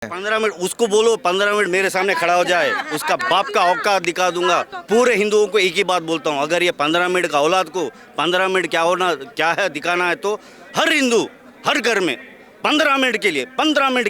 15 minute उसको बोलो, 15 minute मेरे सामने खड़ा हो जाए, उसका बाप का औकात दिखा दूंगा। पूरे हिंदुओं को एक ही बात बोलता हूँ, अगर ये 15 मिनट का औलाद को 15 मिनट क्या है दिखाना है, तो हर हिंदू हर घर में 15 मिनट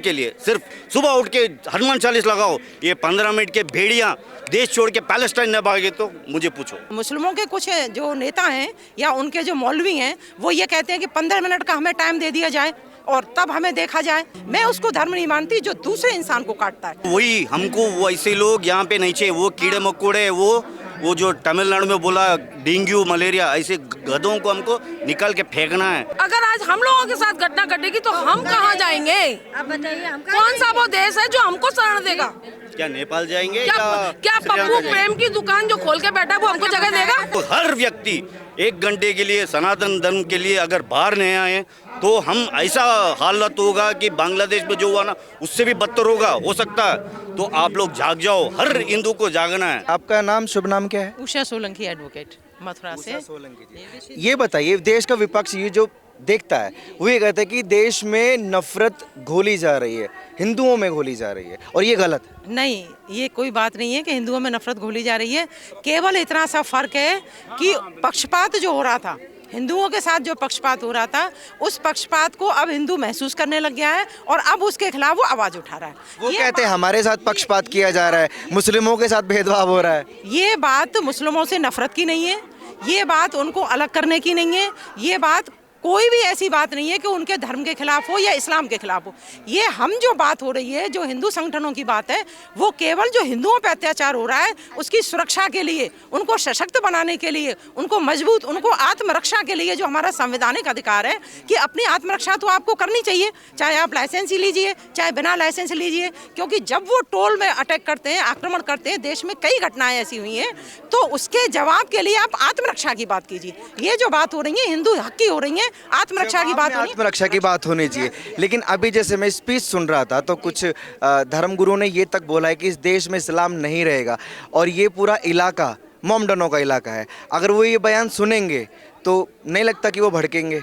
के लिए सिर्फ सुबह उठ के हनुमान चालीस लगाओ। ये 15 मिनट के भेड़िया देश छोड़ के पैलेस्टाइन न भागे तो मुझे पूछो। मुस्लिमों के कुछ जो नेता हैं या उनके जो मौलवी हैं वो ये कहते हैं कि 15 मिनट का हमें टाइम दे दिया जाए और तब हमें देखा जाए। मैं उसको धर्म नहीं मानती जो दूसरे इंसान को काटता है। वही हमको वैसे लोग यहाँ पे नहीं चाहिए, वो कीड़े मकोड़े, वो जो तमिलनाडु में बोला डेंगू मलेरिया, ऐसे गधों को हमको निकाल के फेंकना है। अगर आज हम लोगों के साथ घटना घटेगी तो हम कहाँ जाएंगे? अब बताइए हम कौन सा वो देश है जो हमको शरण देगा? क्या नेपाल जाएंगे? क्या पप्पू प्रेम की दुकान जो खोल के बैठा है वो हमको जगह देगा? तो हर व्यक्ति 1 घंटे के लिए सनातन धर्म के लिए अगर बाहर नहीं आए तो हम ऐसा हालत होगा कि बांग्लादेश में जो हुआ ना उससे भी बदतर होगा, हो सकता है। तो आप लोग जाग जाओ, हर हिंदू को जागना है। आपका नाम, शुभ नाम क्या है? उषा सोलंकी एडवोकेट, मथुरा से। ये बताइए, देश का विपक्ष ये जो देखता है वो ये कहता है कि देश में नफरत घोली जा रही है, हिंदुओं में घोली जा रही है, और ये गलत है। नहीं, ये कोई बात नहीं है कि हिंदुओं में नफरत घोली जा रही है। केवल इतना सा फर्क है कि पक्षपात जो हो रहा था, हिंदुओं के साथ जो पक्षपात हो रहा था, उस पक्षपात को अब हिंदू महसूस करने लग गया है और अब उसके खिलाफ वो आवाज उठा रहा है। वो कहते हैं हमारे साथ पक्षपात किया जा रहा है, मुस्लिमों के साथ भेदभाव हो रहा है। ये बात मुस्लिमों से नफरत की नहीं है, ये बात उनको अलग करने की नहीं है, ये बात कोई भी ऐसी बात नहीं है कि उनके धर्म के खिलाफ हो या इस्लाम के खिलाफ हो। ये हम जो बात हो रही है, जो हिंदू संगठनों की बात है, वो केवल जो हिंदुओं पर अत्याचार हो रहा है उसकी सुरक्षा के लिए, उनको सशक्त बनाने के लिए, उनको मजबूत, उनको आत्मरक्षा के लिए, जो हमारा संवैधानिक अधिकार है कि अपनी आत्मरक्षा तो आपको करनी चाहिए, चाहे आप लाइसेंस ही लीजिए चाहे बिना लाइसेंस लीजिए। क्योंकि जब वो टोल में अटैक करते हैं, आक्रमण करते हैं, देश में कई घटनाएं ऐसी हुई हैं, तो उसके जवाब के लिए आप आत्मरक्षा की बात कीजिए। ये जो बात हो रही है हिंदू हक की हो रही है, आत्मरक्षा की बात होनी, आत्मरक्षा की बात होनी चाहिए। लेकिन अभी जैसे मैं स्पीच सुन रहा था तो कुछ धर्मगुरुओं ने ये तक बोला है कि इस देश में इस्लाम नहीं रहेगा और ये पूरा इलाका मोमडनों का इलाका है। अगर वो ये बयान सुनेंगे तो नहीं लगता कि वो भड़केंगे?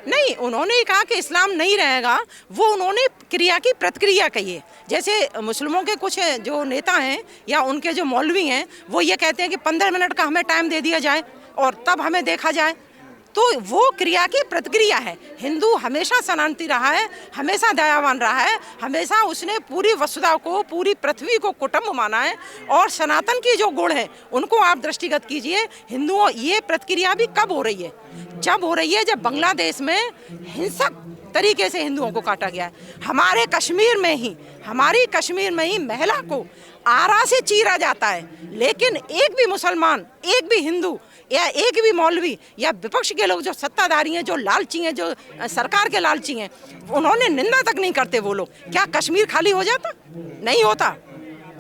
नहीं, उन्होंने कहा कि इस्लाम नहीं रहेगा, वो उन्होंने क्रिया की प्रतिक्रिया कही है। जैसे मुस्लिमों के कुछ जो नेता हैं या उनके जो मौलवी हैं वो ये कहते हैं कि 15 मिनट का हमें टाइम दे दिया जाए और तब हमें देखा जाए, तो वो क्रिया की प्रतिक्रिया है। हिंदू हमेशा सनातनी रहा है, हमेशा दयावान रहा है, हमेशा उसने पूरी वसुधा को, पूरी पृथ्वी को कुटुंब माना है, और सनातन की जो गुण है उनको आप दृष्टिगत कीजिए। हिंदुओं ये प्रतिक्रिया भी कब हो रही है? जब हो रही है जब बांग्लादेश में हिंसक तरीके से हिंदुओं को काटा गया है। हमारे कश्मीर में ही, हमारी कश्मीर में ही महिला को आरा से चीरा जाता है, लेकिन एक भी मुसलमान, एक भी हिंदू या एक भी मौलवी या विपक्ष के लोग जो सत्ताधारी हैं, जो लालची हैं, जो सरकार के लालची हैं, उन्होंने निंदा तक नहीं करते वो लोग। क्या कश्मीर खाली हो जाता? नहीं होता।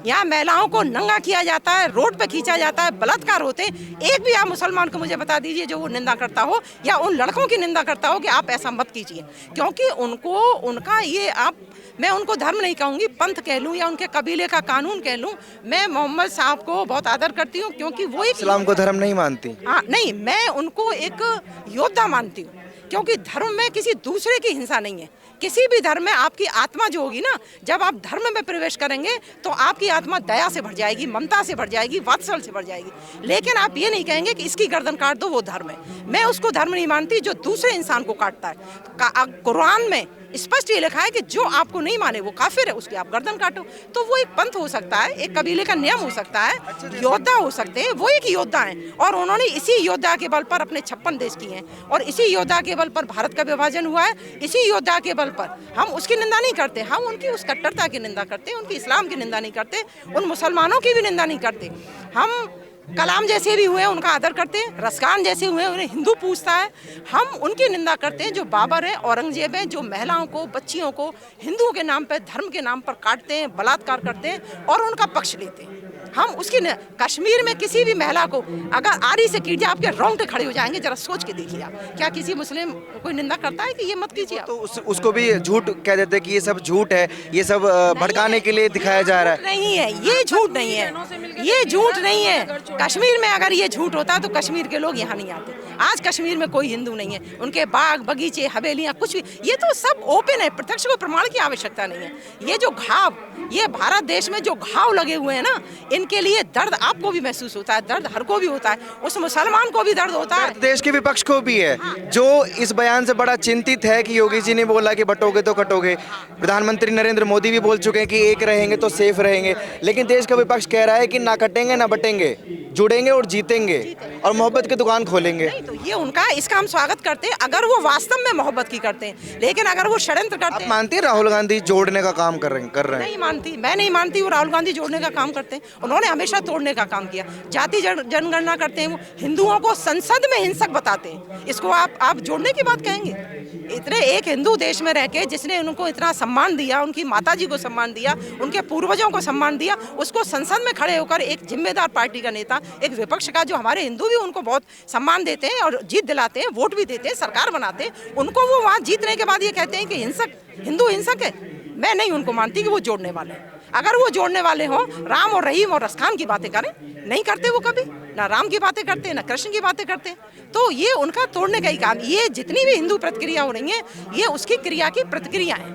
यहाँ महिलाओं को नंगा किया जाता है, रोड पे खींचा जाता है, बलात्कार होते हैं। एक भी आप मुसलमान को मुझे बता दीजिए जो वो निंदा करता हो या उन लड़कों की निंदा करता हो कि आप ऐसा मत कीजिए। क्योंकि उनको, उनका ये, आप, मैं उनको धर्म नहीं कहूँगी, पंथ कह लूँ या उनके कबीले का कानून कह लूँ। मैं मोहम्मद साहब को बहुत आदर करती हूँ क्योंकि वो एक इस्लाम को धर्म नहीं मानती? हाँ, नहीं, मैं उनको एक योद्धा मानती हूँ, क्योंकि धर्म में किसी दूसरे की हिंसा नहीं है। किसी भी धर्म में आपकी आत्मा जो होगी ना, जब आप धर्म में प्रवेश करेंगे तो आपकी आत्मा दया से भर जाएगी, ममता से भर जाएगी, वात्सल्य से भर जाएगी। लेकिन आप ये नहीं कहेंगे कि इसकी गर्दन काट दो, वो धर्म है। मैं उसको धर्म नहीं मानती जो दूसरे इंसान को काटता है। कुरान में स्पष्ट ये लिखा है कि जो आपको नहीं माने वो काफिर है, उसकी आप गर्दन काटो। तो वो एक पंथ हो सकता है, एक कबीले का नियम हो सकता है, योद्धा हो सकते हैं, वो एक योद्धा हैं। और उन्होंने इसी योद्धा के बल पर अपने 56 देश किए हैं, और इसी योद्धा के बल पर भारत का विभाजन हुआ है। इसी योद्धा के बल पर हम उसकी निंदा नहीं करते, हम उनकी उस कट्टरता की निंदा करते, उनकी इस्लाम की निंदा नहीं करते, उन मुसलमानों की भी निंदा नहीं करते। हम कलाम जैसे भी हुए उनका आदर करते हैं, रसकान जैसे हुए उन्हें हिंदू पूछता है, हम उनकी निंदा करते हैं। जो बाबर है, औरंगजेब है, जो महिलाओं को, बच्चियों को हिंदुओं के नाम पर, धर्म के नाम पर काटते हैं, बलात्कार करते हैं और उनका पक्ष लेते हैं, हम उसकी कश्मीर में किसी भी महिला को अगर आरी से कीजिए आपके रोंगटे खड़े हो जाएंगे। जरा सोच के देखिए आप, क्या किसी मुस्लिम कोई निंदा करता है कि ये मत कीजिए? तो उसको भी झूठ कह देते हैं कि ये सब झूठ है, ये सब भड़काने के लिए दिखाया जा रहा है। नहीं है, ये झूठ नहीं है, ये झूठ नहीं है। कश्मीर में अगर ये झूठ होता तो कश्मीर के लोग यहाँ नहीं आते। आज कश्मीर में कोई हिंदू नहीं है, उनके बाग बगीचे हवेलियाँ कुछ भी, ये तो सब ओपन है, प्रत्यक्ष को प्रमाण की आवश्यकता नहीं है। ये जो घाव, ये भारत देश में जो घाव लगे हुए हैं ना, इनके लिए दर्द आपको भी महसूस होता है, दर्द हर को भी होता है, उस मुसलमान को भी दर्द होता है, देश के विपक्ष को भी है, जो इस बयान से बड़ा चिंतित है कि योगी जी ने बोला कि बटोगे तो कटोगे। प्रधानमंत्री नरेंद्र मोदी भी बोल चुके हैं कि एक रहेंगे तो सेफ रहेंगे, लेकिन देश का विपक्ष कह रहा है कि ना कटेंगे ना बटेंगे, जुड़ेंगे और जीतेंगे और मोहब्बत की दुकान खोलेंगे। नहीं तो ये उनका, इसका हम स्वागत करते हैं अगर वो वास्तव में मोहब्बत की करते हैं, लेकिन अगर वो षड्यंत्र करते आप हैं। मानती हैं राहुल गांधी जोड़ने का काम कर रहे हैं? नहीं मानती, मैं नहीं मानती वो राहुल गांधी जोड़ने का काम करते हैं। उन्होंने हमेशा तोड़ने का काम किया, जाति जनगणना करते हैं, वो हिंदुओं को संसद में हिंसक बताते हैं, इसको आप जोड़ने की बात कहेंगे? इतने एक हिंदू देश में रह के जिसने उनको इतना सम्मान दिया, उनकी माताजी को सम्मान दिया, उनके पूर्वजों को सम्मान दिया, उसको संसद में खड़े होकर एक जिम्मेदार पार्टी का नेता, एक विपक्ष का, जो हमारे हिंदू भी उनको बहुत सम्मान देते हैं और जीत दिलाते हैं, वोट भी देते हैं, सरकार बनाते हैं, उनको वो वहाँ जीतने के बाद ये कहते हैं कि हिंसक, हिंदू हिंसक है। मैं नहीं उनको मानती कि वो जोड़ने वाले हैं। अगर वो जोड़ने वाले हों, राम और रहीम और रसखान की बातें करें, नहीं करते वो कभी, ना राम की बातें करते हैं ना कृष्ण की बातें करते हैं, तो ये उनका तोड़ने का ही काम। ये जितनी भी हिंदू प्रतिक्रिया हो रही है, ये उसकी क्रिया की प्रतिक्रिया है।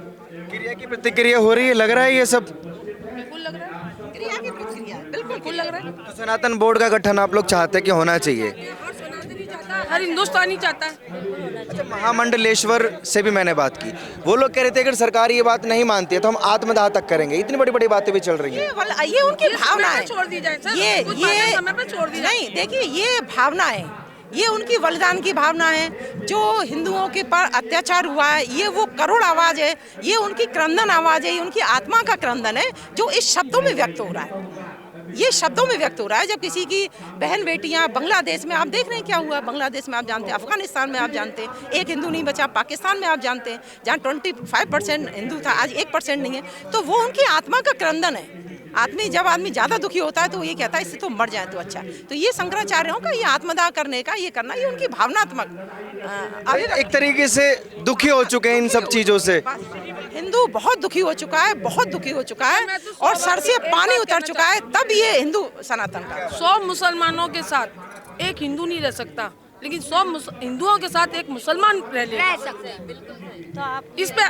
क्रिया की प्रतिक्रिया हो रही है, लग रहा है ये सब बिल्कुल लग रहा है, क्रिया की प्रतिक्रिया है, बिल्कुल लग रहा है। तो सनातन बोर्ड का गठन आप लोग चाहते हैं कि होना चाहिए? हर सनातनी चाहता है, हर हिंदुस्तानी चाहता है। अच्छा, महामंडलेश्वर से भी मैंने बात की, वो लोग कह रहे थे अगर सरकार ये बात नहीं मानती है तो हम आत्मदाह तक करेंगे। इतनी बड़ी बड़ी बातें भी चल रही हैं। ये उनकी भावना है, छोड़ दी जाए सर, ये समय पे छोड़ दी जाए। नहीं, देखिए ये भावना है, ये उनकी बलिदान की भावना है। जो हिंदुओं के पर अत्याचार हुआ है, ये वो करुण आवाज है, ये उनकी क्रंदन आवाज है, ये उनकी आत्मा का क्रंदन है, जो इस शब्दों में व्यक्त हो रहा है। ये शब्दों में व्यक्त हो रहा है। जब किसी की बहन बेटियां, बांग्लादेश में आप देख रहे हैं क्या हुआ, बांग्लादेश में आप जानते हैं, अफगानिस्तान में आप जानते हैं, एक हिंदू नहीं बचा, पाकिस्तान में आप जानते हैं, जहाँ 25% हिंदू था, आज 1% नहीं है। तो वो उनकी आत्मा का क्रंदन है। जब आदमी ज़्यादा दुखी होता है तो ये कहता है इससे तो मर जाए तो अच्छा। तो ये शंकराचार्यों का ये आत्मदाह करने का, ये करना, ये उनकी भावनात्मक, एक तरीके से दुखी हो चुके हैं इन सब चीजों से। हिंदू बहुत दुखी हो चुका है, बहुत दुखी हो चुका है और सर से पानी उतर चुका है, तब ये हिंदू सनातन का। 100 मुसलमानों के साथ एक हिंदू नहीं रह सकता, लेकिन 100 हिंदुओं के साथ एक मुसलमान रह सकते हैं। बिल्कुल। तो आप इस पे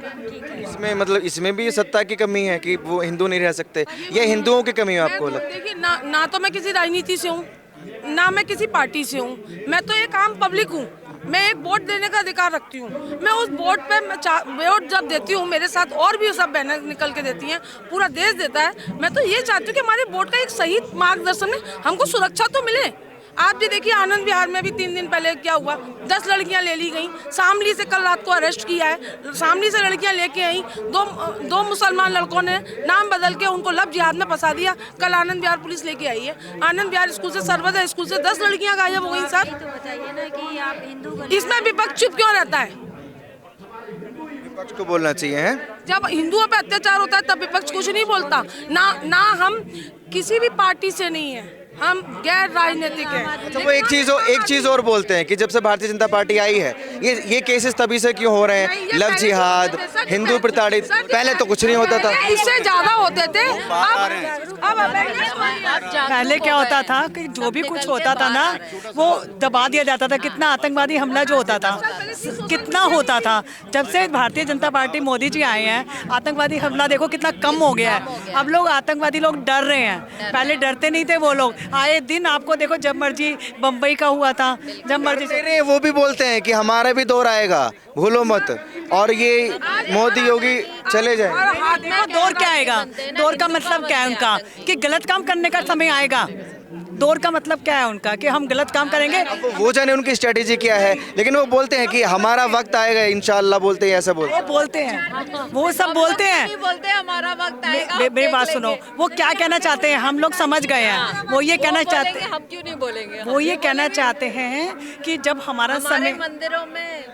इसमें मतलब इसमें भी सत्ता की कमी है कि वो हिंदू नहीं रह सकते, ये हिंदुओं की कमी है आपको लगता है? देखिए, ना तो मैं किसी राजनीति से हूँ, ना मैं किसी पार्टी से हूँ, मैं तो एक आम पब्लिक हूँ। मैं एक वोट देने का अधिकार रखती हूँ। मैं उस वोट पे वोट जब देती हूँ, मेरे साथ और भी सब बहनें निकल के देती हैं, पूरा देश देता है। मैं तो ये चाहती हूँ कि हमारे वोट का एक सही मार्गदर्शन में हमको सुरक्षा तो मिले। आप भी देखिए, आनंद विहार में भी 3 दिन पहले क्या हुआ, 10 लड़कियां ले ली गई। शामली से कल रात को अरेस्ट किया है, शामली से लड़कियां लेके आई, दो मुसलमान लड़कों ने नाम बदल के उनको लब जिहाद में फंसा दिया। कल आनंद विहार पुलिस लेके आई है। आनंद विहार स्कूल से, सर्वोदय स्कूल से 10 लड़कियां गायब हो गई। सर तो बताइए ना कि आप हिंदू, इसमें विपक्ष चुप क्यों रहता है? विपक्ष को बोलना चाहिए है। जब हिंदुओं पे अत्याचार होता है तब विपक्ष कुछ नहीं बोलता। ना हम किसी भी पार्टी से नहीं है, हम गैर राजनीतिक हैं। तो वो एक चीज और बोलते हैं कि जब से भारतीय जनता पार्टी आई है, ये केसेस तभी से क्यों हो रहे हैं? लव जिहाद, हिंदू प्रताड़ित, पहले तो कुछ नहीं होता था, इससे ज्यादा होते थे। पहले क्या होता था कि जो भी कुछ होता था ना, वो दबा दिया जाता था। कितना आतंकवादी हमला जो होता था, कितना होता था। जब से भारतीय जनता पार्टी मोदी जी आए हैं, आतंकवादी हमला देखो कितना कम हो गया है। अब लोग आतंकवादी लोग डर रहे हैं, पहले डरते नहीं थे वो लोग। आए दिन आपको देखो, जब मर्जी बम्बई का हुआ था, जब मर्जी वो भी बोलते हैं कि हमारा भी दौर आएगा, भूलो मत, और ये मोदी योगी चले जाए। दौर क्या आएगा? दौर का मतलब क्या है उनका? कि गलत काम करने का समय आएगा। दौर का मतलब क्या है उनका? कि हम गलत काम करेंगे। वो जाने उनकी स्ट्रेटेजी क्या है, लेकिन वो बोलते हैं कि हमारा वक्त आएगा इंशाल्लाह, बोलते हैं, ऐसा बोलते हैं। वो बोलते हैं, वो सब बोलते हैं। बोलते हैं हमारा वक्त आएगा। मेरी बात सुनो, वो क्या कहना चाहते हैं हम लोग समझ गए हैं। वो ये कहना चाहते हैं, हम क्यों नहीं बोलेंगे? वो ये कहना चाहते हैं कि जब हमारा समय मंदिरों में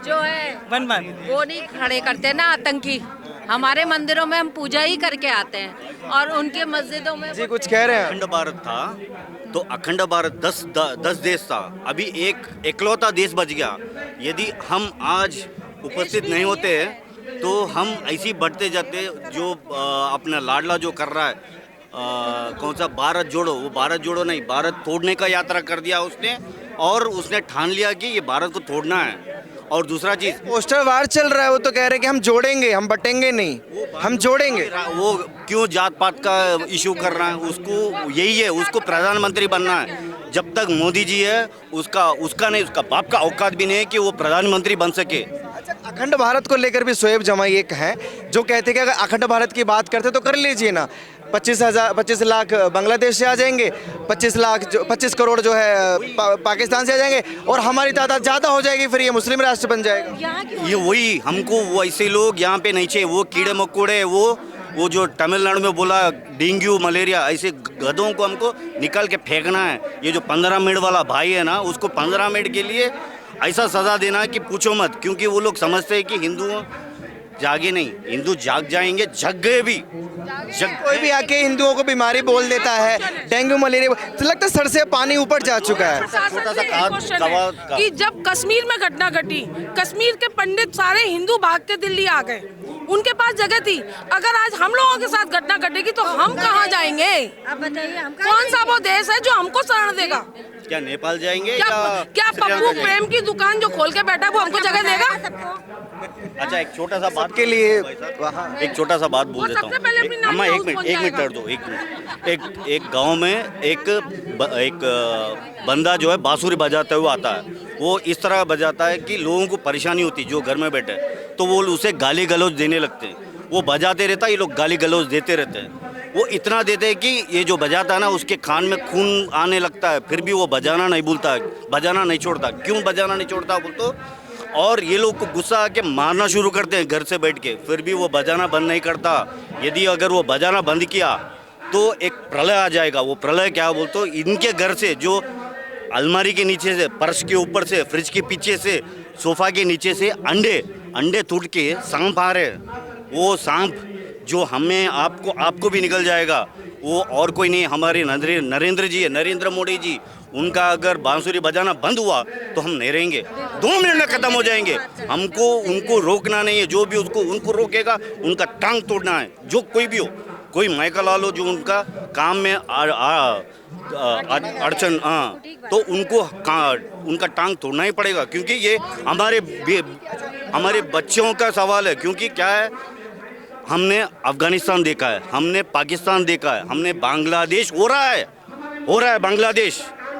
जो है वन वो नहीं खड़े करते ना आतंकी। हमारे मंदिरों में हम पूजा ही करके आते हैं और उनके मस्जिदों में जी कुछ कह रहे हैं। अखंड भारत था तो अखंड भारत 10 देश था, अभी एक इकलौता देश बच गया। यदि हम आज उपस्थित नहीं होते तो हम ऐसे ही बढ़ते जाते। जो अपना लाडला जो कर रहा है, कौन सा भारत जोड़ो, वो भारत जोड़ो नहीं, भारत तोड़ने का यात्रा कर दिया उसने, और उसने ठान लिया कि ये भारत को तोड़ना है। और दूसरा चीज, पोस्टर वार चल रहा है, वो तो कह रहे हैं कि हम जोड़ेंगे, हम बटेंगे नहीं, हम जोड़ेंगे। वो क्यों जात पात का इशू कर रहा है? उसको यही है, उसको प्रधानमंत्री बनना है। जब तक मोदी जी है, उसका नहीं, उसका बाप का औकात भी नहीं है कि वो प्रधानमंत्री बन सके। अच्छा, अखंड भारत को लेकर भी शोएब जमाई एक हैं जो कहते हैं कि अगर अखंड भारत की बात करते तो कर लीजिए ना, 25 लाख बांग्लादेश से आ जाएंगे, 25 करोड़ जो है पाकिस्तान से आ जाएंगे, और हमारी तादाद ज़्यादा हो जाएगी, फिर ये मुस्लिम राष्ट्र बन जाएगा। ये वही, हमको वो ऐसे लोग यहाँ पे नहीं चाहिए, वो कीड़े मकोड़े, वो जो तमिलनाडु में बोला डेंगू मलेरिया, ऐसे गधों को हमको निकल के फेंकना है। ये जो 15 मिनट वाला भाई है ना, उसको 15 मिनट के लिए ऐसा सज़ा देना कि पूछो मत, क्योंकि वो लोग समझते हैं कि हिंदू जागे नहीं, हिंदू जाग जाएंगे, जग गए भी। कोई भी आके हिंदुओं को बीमारी बोल देता है, डेंगू मलेरिया, तो लगता है सर से पानी ऊपर जा चुका है। छोटा सा क्वेश्चन है कि जब कश्मीर में घटना घटी, कश्मीर के पंडित सारे हिंदू भाग के दिल्ली आ गए, उनके पास जगह थी। अगर आज हम लोगों के साथ घटना घटेगी तो हम कहाँ जाएंगे? अब बताइए, कौन सा वो देश है जो हमको शरण देगा? क्या नेपाल जाएंगे? क्या पप्पू प्रेम की दुकान जो खोल के बैठा है वो हमको जगह देगा? अच्छा, एक छोटा सा बात के लिए एक छोटा सा बात बोल देता हूँ। अम्मा एक मिनट कर दो, एक गांव में एक बंदा जो है बांसुरी बजाते हुए आता है। वो इस तरह बजाता है कि लोगों को परेशानी होती, जो घर में बैठे, तो वो उसे गाली गलौज देने लगते हैं। वो बजाते रहता है, ये लोग गाली गलौज देते रहते हैं। वो इतना देते हैं कि ये जो बजाता है ना, उसके कान में खून आने लगता है, फिर भी वो बजाना नहीं भूलता, बजाना नहीं छोड़ता। क्यों बजाना नहीं छोड़ता बोल तो? और ये लोग को गुस्सा आके मारना शुरू करते हैं घर से बैठ के, फिर भी वो बजाना बंद नहीं करता। यदि अगर वो बजाना बंद किया तो एक प्रलय आ जाएगा। वो प्रलय क्या बोल तो, इनके घर से जो अलमारी के नीचे से, फर्श के ऊपर से, फ्रिज के पीछे से, सोफा के नीचे से अंडे टूट के सांप आ रहे हैं। वो सांप जो हमें आपको भी निकल जाएगा, वो और कोई नहीं, हमारे नरेंद्र जी है, नरेंद्र मोदी जी। उनका अगर बांसुरी बजाना बंद हुआ तो हम नहीं रहेंगे, 2 मिनट में ख़त्म हो जाएंगे। हमको उनको रोकना नहीं है, जो भी उनको रोकेगा उनका टांग तोड़ना है। जो कोई भी हो, कोई माइका लाल हो जो उनका काम में अड़चन, तो उनका टांग तोड़ना ही पड़ेगा, क्योंकि ये हमारे बच्चों का सवाल है। क्योंकि क्या है, हमने अफगानिस्तान देखा है, हमने पाकिस्तान देखा है, हमने बांग्लादेश हो रहा है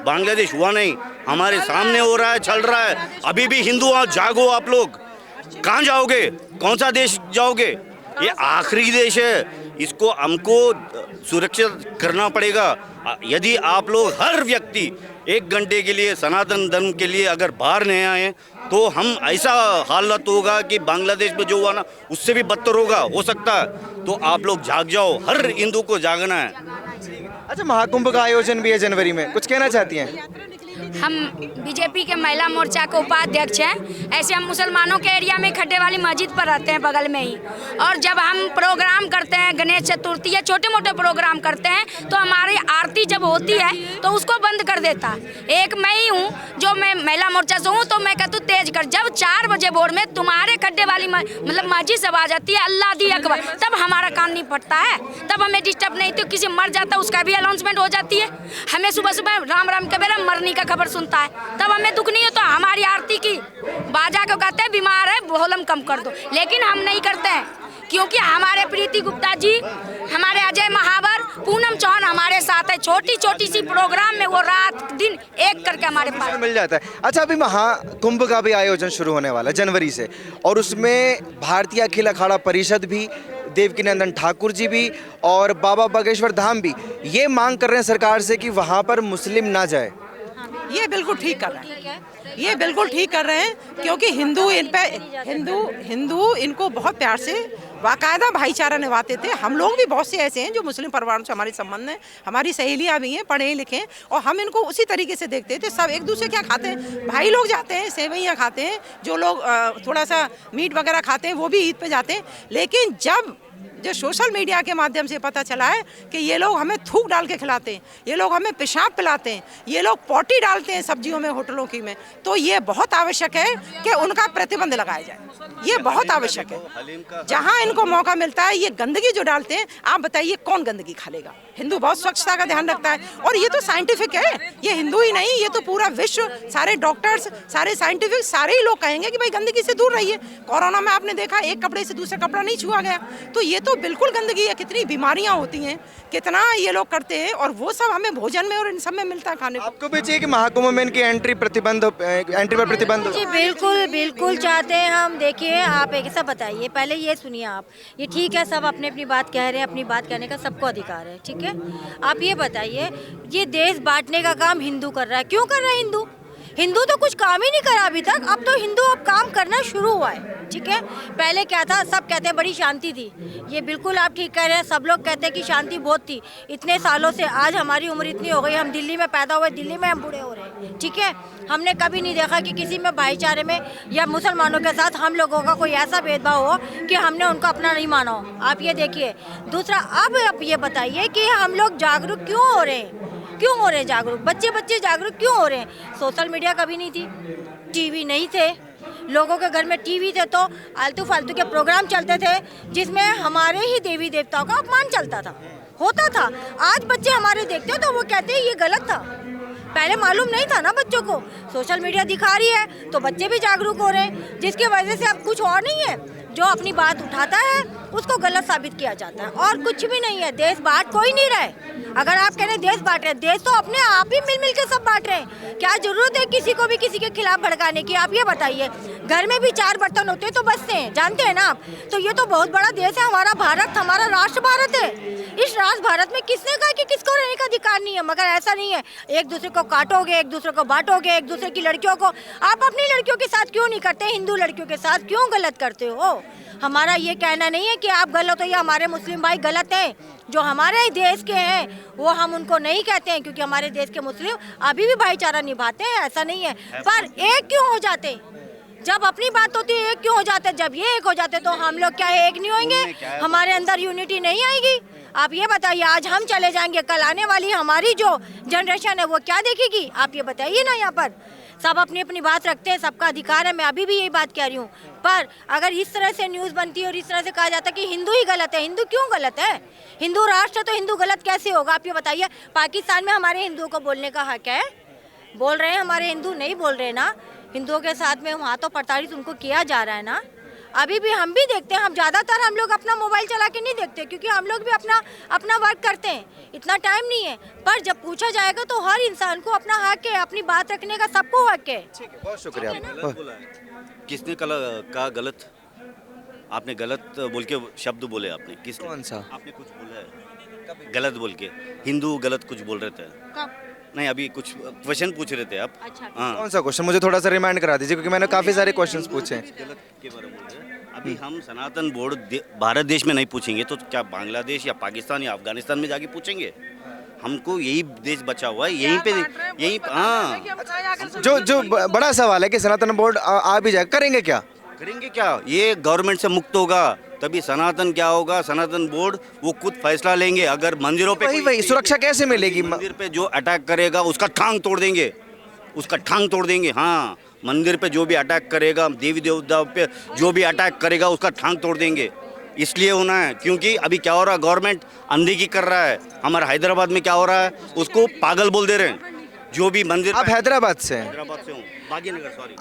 बांग्लादेश हुआ नहीं, हमारे सामने हो रहा है, चल रहा है। अभी भी हिंदू जागो, आप लोग कहाँ जाओगे? कौन सा देश जाओगे? ये आखिरी देश है, इसको हमको सुरक्षित करना पड़ेगा। यदि आप लोग हर व्यक्ति 1 घंटे के लिए सनातन धर्म के लिए अगर बाहर नहीं आए तो हम ऐसा हालत होगा कि बांग्लादेश में जो हुआ ना, उससे भी बदतर हो सकता है। तो आप लोग जाग जाओ, हर हिंदू को जागना है। अच्छा, महाकुंभ का आयोजन भी है जनवरी में, कुछ कहना चाहती हैं? हम बीजेपी के महिला मोर्चा के उपाध्यक्ष हैं। ऐसे हम मुसलमानों के एरिया में खड्डे वाली मस्जिद पर रहते हैं, बगल में ही। और जब हम प्रोग्राम करते हैं, गणेश चतुर्थी या छोटे मोटे प्रोग्राम करते हैं, तो हमारी आरती जब होती है तो उसको बंद कर देता। एक मैं ही हूँ जो मैं महिला मोर्चा से हूँ, तो मैं कहती हूँ तेज कर। जब 4 बजे भोर में तुम्हारे खड्डे वाली मतलब मस्जिद सब आ जाती है, अल्लाह दी अकबर, तब हमारा कान नहीं फटता है, तब हमें डिस्टर्ब नहीं। तो किसी मर जाता है उसका भी अनाउंसमेंट हो जाती है। हमें सुबह सुबह राम राम के बेरा मरने का खबर सुनता है, तब हमें दुख नहीं होता। हमारी आरती की बाजा को कहते हैं बीमार है वॉल्यूम कम कर दो, लेकिन हम नहीं करते हैं, क्योंकि हमारे प्रीति गुप्ता जी, हमारे अजय महावर, पूनम चौहान हमारे साथ है। छोटी छोटी सी प्रोग्राम में वो रात दिन एक करके हमारे पास मिल जाता है। अच्छा, अभी महाकुंभ का भी आयोजन शुरू होने वाला है जनवरी से, और उसमें भारतीय अखिल अखाड़ा परिषद भी, देवकीनंदन ठाकुर जी भी और बाबा बागेश्वर धाम भी ये मांग कर रहे हैं सरकार से कि वहाँ पर मुस्लिम ना जाए। ये बिल्कुल ठीक कर रहे हैं, ये बिल्कुल ठीक कर रहे हैं, क्योंकि हिंदू इनको बहुत प्यार से बाकायदा भाईचारा निभाते थे। हम लोग भी बहुत से ऐसे हैं जो मुस्लिम परिवारों से हमारे संबंध हैं, हमारी सहेलियाँ भी हैं, पढ़े लिखे, और हम इनको उसी तरीके से देखते थे। सब एक दूसरे क्या खाते हैं, भाई लोग जाते हैं, सेवैयाँ खाते हैं, जो लोग थोड़ा सा मीट वगैरह खाते हैं वो भी ईद पे जाते हैं। लेकिन जो सोशल मीडिया के माध्यम से पता चला है कि ये लोग हमें थूक डाल के खिलाते हैं, ये लोग हमें पेशाब पिलाते हैं, ये लोग पोटी डालते हैं सब्जियों में, होटलों की में। तो ये बहुत आवश्यक है कि उनका प्रतिबंध लगाया जाए, ये बहुत आवश्यक है। जहाँ इनको मौका मिलता है ये गंदगी जो डालते हैं, आप बताइए कौन गंदगी खा लेगा? हिंदू बहुत स्वच्छता का ध्यान रखता है और ये तो साइंटिफिक है, ये हिंदू ही नहीं, ये तो पूरा विश्व, सारे डॉक्टर्स, सारे साइंटिफिक, सारे ही लोग कहेंगे कि भाई गंदगी से दूर रहिए। कोरोना में आपने देखा एक कपड़े से दूसरा कपड़ा नहीं छुआ गया, तो ये तो बिल्कुल गंदगी है। कितनी बीमारियां होती हैं, कितना ये लोग करते हैं और वो सब हमें भोजन में और इन सब में मिलता है खाने को। आपको भी चाहिए कि महाकुंभ में इनकी एंट्री पर प्रतिबंध हो? जी बिल्कुल बिल्कुल चाहते हैं हम। देखिए आप एक ऐसा बताइए, पहले ये सुनिए आप, ये ठीक है सब अपनी अपनी बात कह रहे हैं, अपनी बात कहने का सबको अधिकार है, ठीक है। आप ये बताइए, ये देश बांटने का काम हिंदू कर रहा है, क्यों कर रहा है हिंदू? हिंदू तो कुछ काम ही नहीं करा अभी तक, अब तो हिंदू अब काम करना शुरू हुआ है, ठीक है। पहले क्या था, सब कहते हैं बड़ी शांति थी, ये बिल्कुल आप ठीक कह रहे हैं, सब लोग कहते हैं कि शांति बहुत थी इतने सालों से। आज हमारी उम्र इतनी हो गई, हम दिल्ली में पैदा हुए, दिल्ली में हम बूढ़े हो रहे हैं, ठीक है। हमने कभी नहीं देखा कि किसी में भाईचारे में या मुसलमानों के साथ हम लोगों का कोई ऐसा भेदभाव हो कि हमने उनको अपना नहीं माना हो। आप ये देखिए। दूसरा, अब आप ये बताइए कि हम लोग जागरूक क्यों हो रहे हैं, क्यों हो रहे हैं जागरूक? बच्चे जागरूक क्यों हो रहे हैं? सोशल मीडिया कभी नहीं थी, टीवी नहीं थे, लोगों के घर में टीवी थे तो आलतू फालतू के प्रोग्राम चलते थे जिसमें हमारे ही देवी देवताओं का अपमान चलता था, होता था। आज बच्चे हमारे देखते हैं तो वो कहते हैं ये गलत था, पहले मालूम नहीं था ना बच्चों को। सोशल मीडिया दिखा रही है तो बच्चे भी जागरूक हो रहे हैं, जिसकी वजह से अब कुछ और नहीं है, जो अपनी बात उठाता है उसको गलत साबित किया जाता है और कुछ भी नहीं है। देश बांट कोई नहीं रहा है। अगर आप कह रहे हैं देश बांट रहे हैं, देश तो अपने आप ही मिल के सब बांट रहे हैं। क्या जरूरत है किसी को भी किसी के खिलाफ भड़काने की? आप ये बताइए, घर में भी 4 बर्तन होते हैं तो बचते हैं, जानते हैं ना आप। तो ये तो बहुत बड़ा देश है हमारा भारत, हमारा राष्ट्र भारत है। इस राष्ट्र भारत में किसने कहा कि किसको रहने का अधिकार नहीं है? मगर ऐसा नहीं है, एक दूसरे को काटोगे, एक दूसरे को बांटोगे, एक दूसरे की लड़कियों को। आप अपनी लड़कियों के साथ क्यों नहीं करते? हिंदू लड़कियों के साथ क्यों गलत करते हो? हमारा ये कहना नहीं है कि आप गलत हो या हमारे मुस्लिम भाई गलत हैं। जो हमारे देश के हैं वो हम उनको नहीं कहते हैं, क्योंकि हमारे देश के मुस्लिम अभी भी भाईचारा निभाते हैं, ऐसा नहीं है। पर एक क्यों हो जाते? जब अपनी बात होती है एक क्यों हो जाते? जब ये एक हो जाते तो हम लोग क्या एक नहीं होंगे? हमारे अंदर यूनिटी नहीं आएगी? आप ये बताइए, आज हम चले जाएंगे, कल आने वाली हमारी जो जनरेशन है वो क्या देखेगी? आप ये बताइए ना। यहाँ पर सब अपनी अपनी बात रखते हैं, सबका अधिकार है, मैं अभी भी यही बात कह रही हूँ। पर अगर इस तरह से न्यूज़ बनती है और इस तरह से कहा जाता है कि हिंदू ही गलत है, हिंदू क्यों गलत है? हिंदू राष्ट्र है तो हिंदू गलत कैसे होगा? आप ये बताइए। पाकिस्तान में हमारे हिंदुओं को बोलने का हक है? बोल रहे हैं हमारे हिंदू? नहीं बोल रहे ना। हिंदुओं के साथ में वहाँ तो प्रताड़ित उनको किया जा रहा है ना। अभी भी हम भी देखते हैं, हम ज़्यादातर हम लोग अपना मोबाइल चला के नहीं देखते, क्योंकि हम लोग भी अपना वर्क करते हैं, इतना टाइम नहीं है। पर जब पूछा जाएगा तो हर इंसान को अपना हक है, अपनी बात रखने का सबको हक है। ठीक है, बहुत शुक्रिया। किसने कहा गलत? आपने गलत बोल के शब्द बोले आपने, किसने? कौन सा? आपने कुछ बोला है गलत बोल के, हिंदू गलत कुछ बोल रहे थे। कब? नहीं, अभी कुछ क्वेश्चन पूछ रहे थे आप। अच्छा। हाँ, कौन सा क्वेश्चन? मुझे थोड़ा सा रिमाइंड करा दीजिए, क्योंकि मैंने काफी सारे क्वेश्चंस पूछे हैं। गलत के बारे में बोल रहे हैं। अभी हम सनातन बोर्ड भारत देश में नहीं पूछेंगे तो क्या बांग्लादेश या पाकिस्तान या अफगानिस्तान में जाके पूछेंगे? हमको यही देश बचा हुआ है, यहीं पे यहीं। हाँ, जो बड़ा सवाल है कि सनातन बोर्ड आ भी जाए, करेंगे क्या? करेंगे क्या? ये गवर्नमेंट से मुक्त होगा तभी सनातन क्या होगा, सनातन बोर्ड वो खुद फैसला लेंगे। अगर मंदिरों पे वही सुरक्षा कैसे मिलेगी? मंदिर पे जो अटैक करेगा उसका ठांग तोड़ देंगे, उसका ठांग तोड़ देंगे। हाँ, मंदिर पे जो भी अटैक करेगा, देवी देवताओं पे जो भी अटैक करेगा उसका ठांग तोड़ देंगे। इसलिए होना है क्योंकि अभी क्या हो रहा है, गवर्नमेंट अनदेखी कर रहा है। हमारे हैदराबाद में क्या हो रहा है, उसको पागल बोल दे रहे हैं। जो भी मंदिर, आप हैदराबाद से हैं? हैदराबाद से हूँ, भाग्यनगर, सॉरी।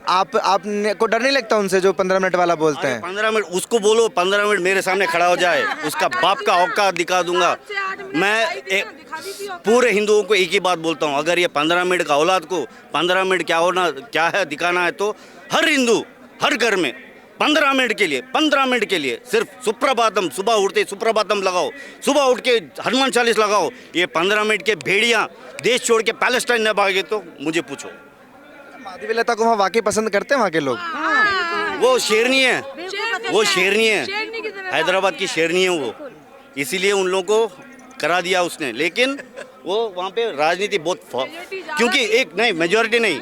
आपने को डर नहीं लगता उनसे जो 15 मिनट वाला बोलते हैं? 15 मिनट उसको बोलो, 15 मिनट मेरे सामने खड़ा हो जाए, उसका बाप का औकात दिखा दूंगा। मैं पूरे हिंदुओं को एक ही बात बोलता हूँ, अगर ये 15 मिनट का औलाद को 15 मिनट क्या है दिखाना है तो हर हिंदू हर घर में 15 मिनट के लिए सिर्फ सुप्रभातम, सुबह उठते सुप्रभातम लगाओ, सुबह उठ के हनुमान चालीस लगाओ। ये 15 मिनट के भेड़ियाँ देश छोड़ के पैलेस्टाइन न भागे तो मुझे पूछो। माधवी लता को वहाँ वाकई पसंद करते हैं वहाँ के लोग? वो शेरनी है, वो शेरनी है, हैदराबाद की शेरनी है वो, इसीलिए उन लोगों को करा दिया उसने। लेकिन वो वहाँ पे राजनीति बहुत, क्योंकि एक नहीं, मेजॉरिटी नहीं,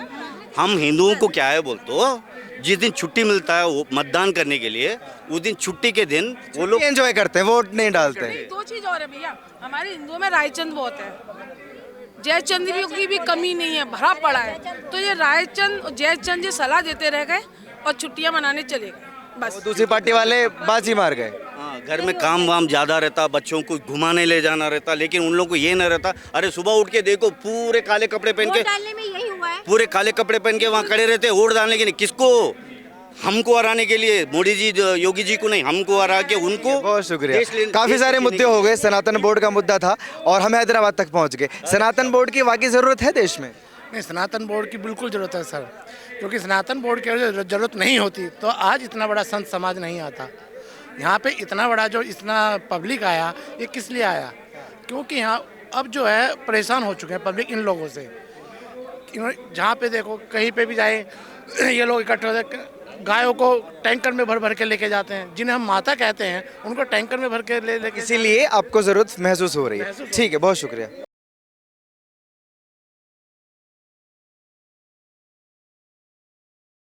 हम हिंदुओं को क्या है बोलते हो, जिस दिन छुट्टी मिलता है वो मतदान करने के लिए, उस दिन छुट्टी के दिन वो लोग एंजॉय करते हैं, वोट नहीं डालते हैं। दो चीज और है भैया, हमारे हिंदुओं में रायचंद बहुत है, जयचंद की भी कमी नहीं है, भरा पड़ा है। तो ये रायचंद और जयचंद ये सलाह देते रह गए और छुट्टियां मनाने चले गए बस। दूसरी पार्टी वाले बाजी मार गए। हाँ, घर में काम वाम ज़्यादा रहता, बच्चों को घुमाने ले जाना रहता, लेकिन उन लोगों को ये नहीं रहता। अरे सुबह उठ के देखो, पूरे काले कपड़े पहन के, डालने में यही हुआ है। पूरे काले कपड़े पहन के वहाँ खड़े रहते, वोट डालने के लिए। किसको? हमको हराने के लिए, मोदी जी योगी जी को नहीं, हमको हरा के उनको। बहुत शुक्रिया। काफी सारे मुद्दे हो गए, सनातन बोर्ड का मुद्दा था और हम हैदराबाद तक पहुंच गए। सनातन बोर्ड की वाकई जरूरत है देश में? नहीं, सनातन बोर्ड की बिल्कुल ज़रूरत है सर, क्योंकि सनातन बोर्ड की ज़रूरत नहीं होती तो आज इतना बड़ा संत समाज नहीं आता। यहाँ पे इतना बड़ा जो इतना पब्लिक आया, ये किस लिए आया? क्योंकि यहाँ अब जो है परेशान हो चुके हैं पब्लिक इन लोगों से। जहाँ पे देखो, कहीं पे भी जाए ये लोग इकट्ठे होते, गायों को टैंकर में भर भर के लेके जाते हैं, जिन्हें हम माता कहते हैं, उनको टैंकर में भर के ले लेके। इसीलिए आपको ज़रूरत महसूस हो रही है। ठीक है, बहुत शुक्रिया।